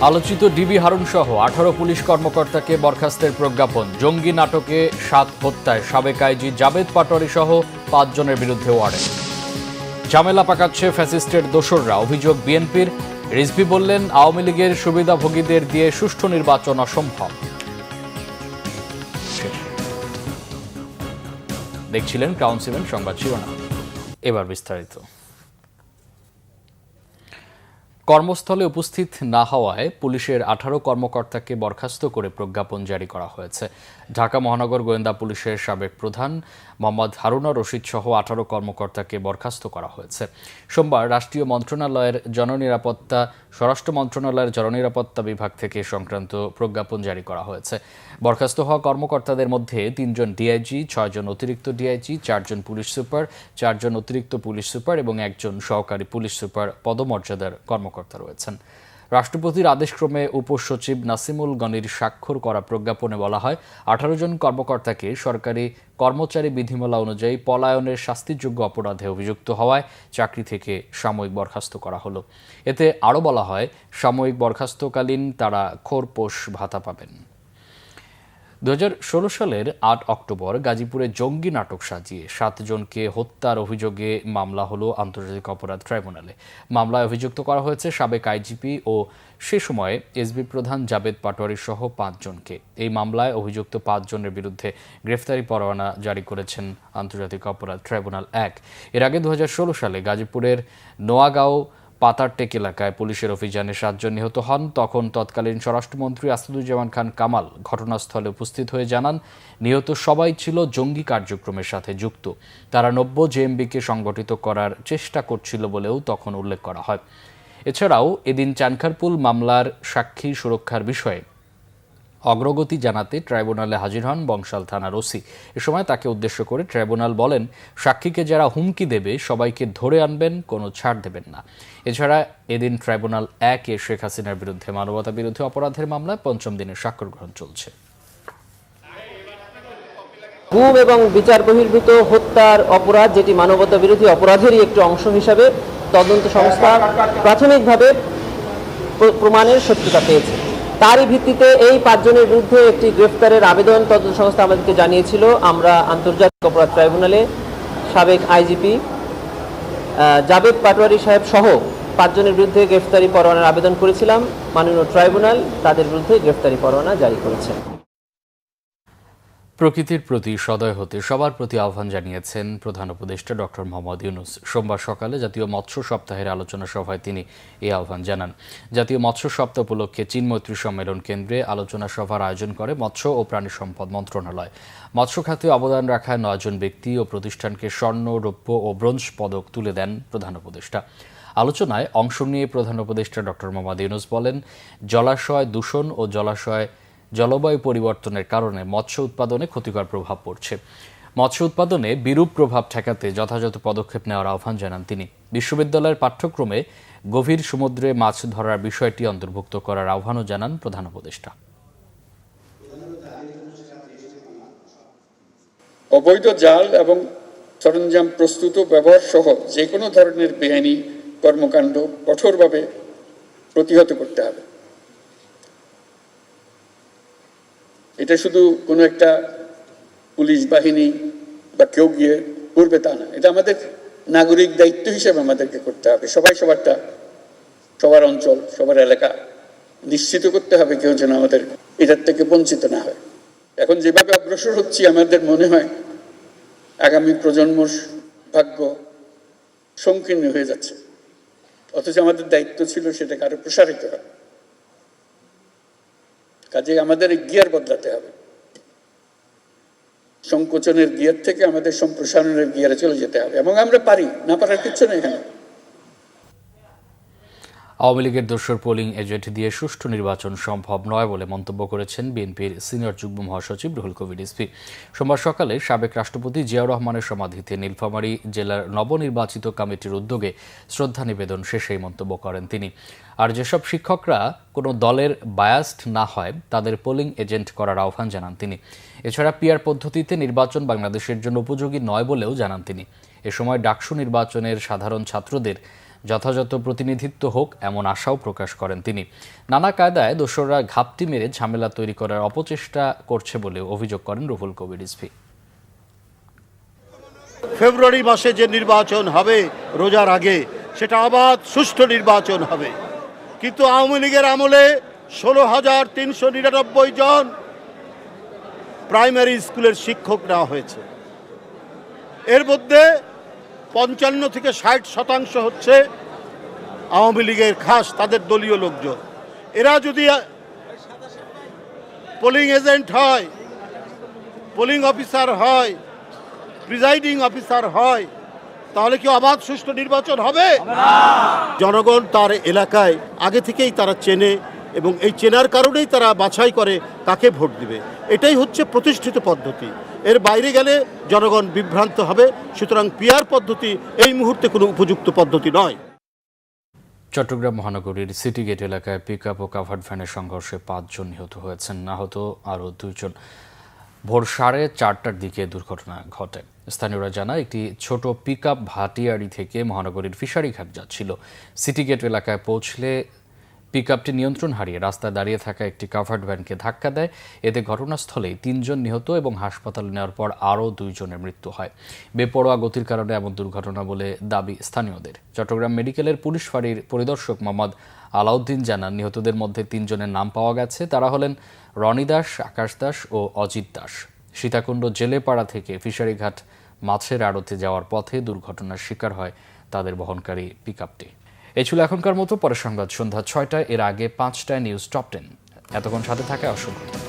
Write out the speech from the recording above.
আলোচিত ডিবি হারুন সহ 18 পুলিশ কর্মকর্তাকে বরখাস্তের প্রজ্ঞাপন। জঙ্গি নাটকে 7 হত্যায় সাবেক আইজি জাবেদ পাটোয়ারি সহ 5 জনের বিরুদ্ধে ওয়ারেন্ট। ঝামেলা পাকাচ্ছে ফ্যাসিস্টের দোসররা, অভিযোগ বিএনপির। রিজভী বললেন, আওয়ামী লীগের সুবিধাভোগীদের দিয়ে সুষ্ঠু নির্বাচন অসম্ভব। দেখছিলেন ক্রাউন 7 সংবাদ শিরোনাম, এবার বিস্তারিত। কর্মস্থলে উপস্থিত না হওয়ায় পুলিশের 18 কর্মকর্তাকে বরখাস্ত করে প্রজ্ঞাপন জারি করা হয়েছে। ঢাকা মহানগর গোয়েন্দা পুলিশের সাবেক প্রধান মোহাম্মদ হারুন রশিদ সহ 18 কর্মকর্তাকে বরখাস্ত করা হয়েছে। সোমবার রাষ্ট্রীয় মন্ত্রণালয়ের জননিরাপত্তা, স্বরাষ্ট্র মন্ত্রণালয়ের জননিরাপত্তা বিভাগ থেকে সংক্রান্ত প্রজ্ঞাপন জারি করা হয়েছে। বরখাস্ত হওয়া কর্মকর্তাদের মধ্যে 3 জন ডিআইজি, 6 জন অতিরিক্ত ডিআইজি, 4 জন পুলিশ সুপার, 4 জন অতিরিক্ত পুলিশ সুপার এবং 1 জন সহকারী পুলিশ সুপার পদমর্যাদার কর্মকর্তা রয়েছেন। রাষ্ট্রপতির আদেশক্রমে উপসচিব নাসিমুল গনির স্বাক্ষর করা প্রজ্ঞাপনে বলা হয়, 18 জন কর্মকর্তাকে সরকারি কর্মচারী বিধিমালা অনুযায়ী পলায়নের শাস্তিযোগ্য অপরাধে অভিযুক্ত হওয়ায় চাকরি থেকে সাময়িক বরখাস্ত করা হলো। এতে আরও বলা হয়, সাময়িক বরখাস্তকালীন তারা খোরপোশ ভাতা পাবেন। 2016 সালের 8 অক্টোবর গাজীপুরে জঙ্গি নাটক সাজিয়ে 7 জনকে হত্যার অভিযোগে মামলা হলো আন্তর্জাতিক অপরাধ ট্রাইব্যুনালে। মামলায় অভিযুক্ত করা হয়েছে সাবেক আইজিপি ও সে সময়ে এসবি প্রধান জাবেদ পাটোয়ারি সহ 5 জনকে। এই মামলায় অভিযুক্ত 5 জনের বিরুদ্ধে গ্রেফতারি পরোয়ানা জারি করেছেন আন্তর্জাতিক অপরাধ ট্রাইব্যুনাল 1। এর আগে 2016 সালে গাজীপুরের নোয়াগাঁও পাতারটেক এলাকায় পুলিশের অভিযানে 7 জন নিহত হন। তখন তৎকালীন স্বরাষ্ট্রমন্ত্রী আসাদুজ্জামান খান কামাল ঘটনাস্থলে উপস্থিত হয়ে জানান, নিহত সবাই ছিল জঙ্গি কার্যক্রমের সাথে যুক্ত। তারা 90 জেএমবিকে সংগঠিত করার চেষ্টা করছিল বলেও তখন উল্লেখ করা হয়। এছাড়াও এদিন চানখারপুল মামলার সাক্ষী সুরক্ষার বিষয়ে অগ্রগতি জানাতে ট্রাইব্যুনালে হাজির হন বংশাল থানার ওসি। এ সময় তাকে উদ্দেশ্য করে ট্রাইব্যুনাল বলেন, সাক্ষীকে যারা হুমকি দেবে সবাইকে ধরে আনবেন, কোনো ছাড় দেবেন না। এছাড়া এদিন ট্রাইব্যুনাল 1 এ শেখ হাসিনার বিরুদ্ধে মানবতা বিরোধী অপরাধের মামলায় 5ম দিনের স্বাক্ষর গ্রহণ চলছে। গুম এবং বিচার বহির্ভূত হত্যার অপরাধ, যেটি মানবতা বিরোধী অপরাধেরই একটি অংশ হিসাবে তদন্ত সংস্থা প্রাথমিকভাবে প্রমাণের সত্যতা পেয়েছে। তারই ভিত্তিতে এই 5 জনের বিরুদ্ধে একটি গ্রেফতারের আবেদন তদন্ত সংস্থা আমাদেরকে জানিয়েছিল। আমরা আন্তর্জাতিক অপরাধ ট্রাইব্যুনালে সাবেক আইজিপি জাবেদ পাটোয়ারি সাহেব সহ 5 জনের বিরুদ্ধে গ্রেফতারি পরোয়ানার আবেদন করেছিলাম। মাননীয় ট্রাইব্যুনাল তাদের বিরুদ্ধে গ্রেফতারি পরোয়ানা জারি করেছে। প্রকৃতির প্রতি সদয় হতে সবার প্রতি আহ্বান জানিয়েছেন প্রধান উপদেষ্টা ডক্টর মোহাম্মদ ইউনূস। সোমবার সকালে জাতীয় মৎস্য সপ্তাহের আলোচনা সভায় তিনি এই আহ্বান জানান। জাতীয় মৎস্য সপ্তাহ উপলক্ষে চীন মৈত্রী সম্মেলন কেন্দ্রে আলোচনা সভার আয়োজন করে মৎস্য ও প্রাণী সম্পদ মন্ত্রণালয়। মৎস্য খাতে অবদান রাখা 9 জন ব্যক্তি ও প্রতিষ্ঠানকে স্বর্ণ, রৌপ্য ও ব্রোঞ্জ পদক তুলে দেন প্রধান উপদেষ্টা। আলোচনায় অংশ নিয়ে প্রধান উপদেষ্টা ডক্টর মোহাম্মদ ইউনূস বলেন, জলাশয় দূষণ ও জলবায়ু পরিবর্তনের কারণে মৎস্য উৎপাদনে ক্ষতিকর প্রভাব পড়ছে। মৎস্য উৎপাদনে বিরূপ প্রভাব ঠেকাতে যথাযথ পদক্ষেপ নেওয়ার আহ্বান জানান তিনি। বিশ্ববিদ্যালয়ের পাঠ্যক্রমে গভীর সমুদ্রে মাছ ধরার বিষয়টি অন্তর্ভুক্ত করার আহ্বানও জানান প্রধান উপদেষ্টা। অবৈধ জাল এবং সরঞ্জাম প্রস্তুত ব্যবহার সহ যে কোনো ধরনের বেআইনি কর্মকাণ্ড কঠোরভাবে প্রতিহত করতে হবে। এটা শুধু কোনো একটা পুলিশ বাহিনী বা কেউ গিয়ে করবে তা না, এটা আমাদের নাগরিক দায়িত্ব হিসেবে আমাদেরকে করতে হবে। সবাই সবারটা, সবার অঞ্চল, সবার এলাকা নিশ্চিত করতে হবে কেউ যেন আমাদের এটার থেকে বঞ্চিত না হয়। এখন যেভাবে অগ্রসর হচ্ছি, আমাদের মনে হয় আগামী প্রজন্মর ভাগ্য সংকীর্ণ হয়ে যাচ্ছে, অথচ আমাদের দায়িত্ব ছিল সেটাকে আরো প্রসারিত হবে। কাজে আমাদের গিয়ার বদলাতে হবে, সংকোচনের গিয়ার থেকে আমাদের সম্প্রসারণের গিয়ারে চলে যেতে হবে, এবং আমরা পারি, না পারার কিছু নেই এখানে। আওয়ামী লীগের দোসর পোলিং এজেন্ট দিয়ে সুষ্ঠু নির্বাচন সম্ভব নয় বলে মন্তব্য করেছেন বিএনপির সিনিয়র যুগ্ম মহাসচিব রুহুল কবির রিজভী। সোমবার সকালে সাবেক রাষ্ট্রপতি জিয়াউর রহমানের সমাধিতে নীলফামারী জেলার নবনির্বাচিত কমিটির উদ্যোগে শ্রদ্ধা নিবেদন শেষে এই মন্তব্য করেন তিনি। আর যেসব শিক্ষকরা কোনো দলের বায়াসড না হয় তাদের পোলিং এজেন্ট করার আহ্বান জানান তিনি। এছাড়া পিআর পদ্ধতিতে নির্বাচন বাংলাদেশের জন্য উপযোগী নয় বলেও জানান তিনি। এ সময় ডাকসু নির্বাচনের সাধারণ ছাত্রদের যথাযথ প্রতিনিধিত্ব হোক এমন আশাও প্রকাশ করেন তিনি। নানা কায়দায় দোসররা ঘাপটি মেরে ঝামেলা তৈরি করার অপচেষ্টা করছে বলে অভিযোগ করেন রুহুল কবির রিজভী। ফেব্রুয়ারি মাসে যে নির্বাচন হবে রোজার আগে, সেটা অবাধ সুষ্ঠু নির্বাচন হবে, কিন্তু আওয়ামী লীগের আমলে 16,399 জন প্রাইমারি স্কুলের শিক্ষক নেওয়া হয়েছে। এর মধ্যে 55 থেকে 60% হচ্ছে আওয়ামী লীগের খাস তাদের দলীয় লোকজন। এরা যদি পোলিং এজেন্ট হয়, পোলিং অফিসার হয়, প্রিজাইডিং অফিসার হয়, তাহলে কি অবাধ সুষ্ঠু নির্বাচন হবে? জনগণ তার এলাকায় আগে থেকেই তারা চেনে এবং এই চেনার কারণেই তারা বাছাই করে কাকে ভোট দিবে। এটাই হচ্ছে প্রতিষ্ঠিত পদ্ধতি। এর বাইরে গেলে জনগণ বিভ্রান্ত হবে। সুতরাং পিআর পদ্ধতি এই মুহূর্তে কোনো উপযুক্ত পদ্ধতি নয়। চট্টগ্রাম মহানগরীর সিটি গেট এলাকায় পিকআপ ও কাভার্ড ভ্যানের সংঘর্ষে 5 জন নিহত হয়েছেন, আহত আরও 2 জন। ভোর 4:30টার দিকে দুর্ঘটনা ঘটে। স্থানীয়রা জানায় একটি ছোট পিকআপ ভাটিয়ারি থেকে মহানগরীর ফিশারিঘাট যাচ্ছিল। সিটি গেট এলাকায় পৌঁছলে পিকআপটি নিয়ন্ত্রণ হারিয়ে রাস্তায় দাঁড়িয়ে থাকা একটি কাভার্ড ভ্যানকে ধাক্কা দেয়। এতে ঘটনাস্থলেই 3 জন নিহত এবং হাসপাতালে নেওয়ার পর আরও 2 জনের মৃত্যু হয়। বেপরোয়া গতির কারণে এমন দুর্ঘটনা বলে দাবি স্থানীয়দের। চট্টগ্রাম মেডিকেলের পুলিশ ফাঁড়ির পরিদর্শক মোহাম্মদ আলাউদ্দিন জানান, নিহতদের মধ্যে 3 জনের নাম পাওয়া গেছে। তারা হলেন রনি দাস, আকাশ দাস ও অজিত দাস। সীতাকুণ্ড জেলেপাড়া থেকে ফিশারিঘাট মাছের আড়তে যাওয়ার পথে দুর্ঘটনার শিকার হয় তাদের বহনকারী পিকআপটি। এই ছিল এখনকার মতো। পরের সংবাদ সন্ধ্যা 6টায়, এর আগে 5টায় নিউজ টপ 10। এতক্ষণ সাথে থাকা অসংখ্য ধন্যবাদ।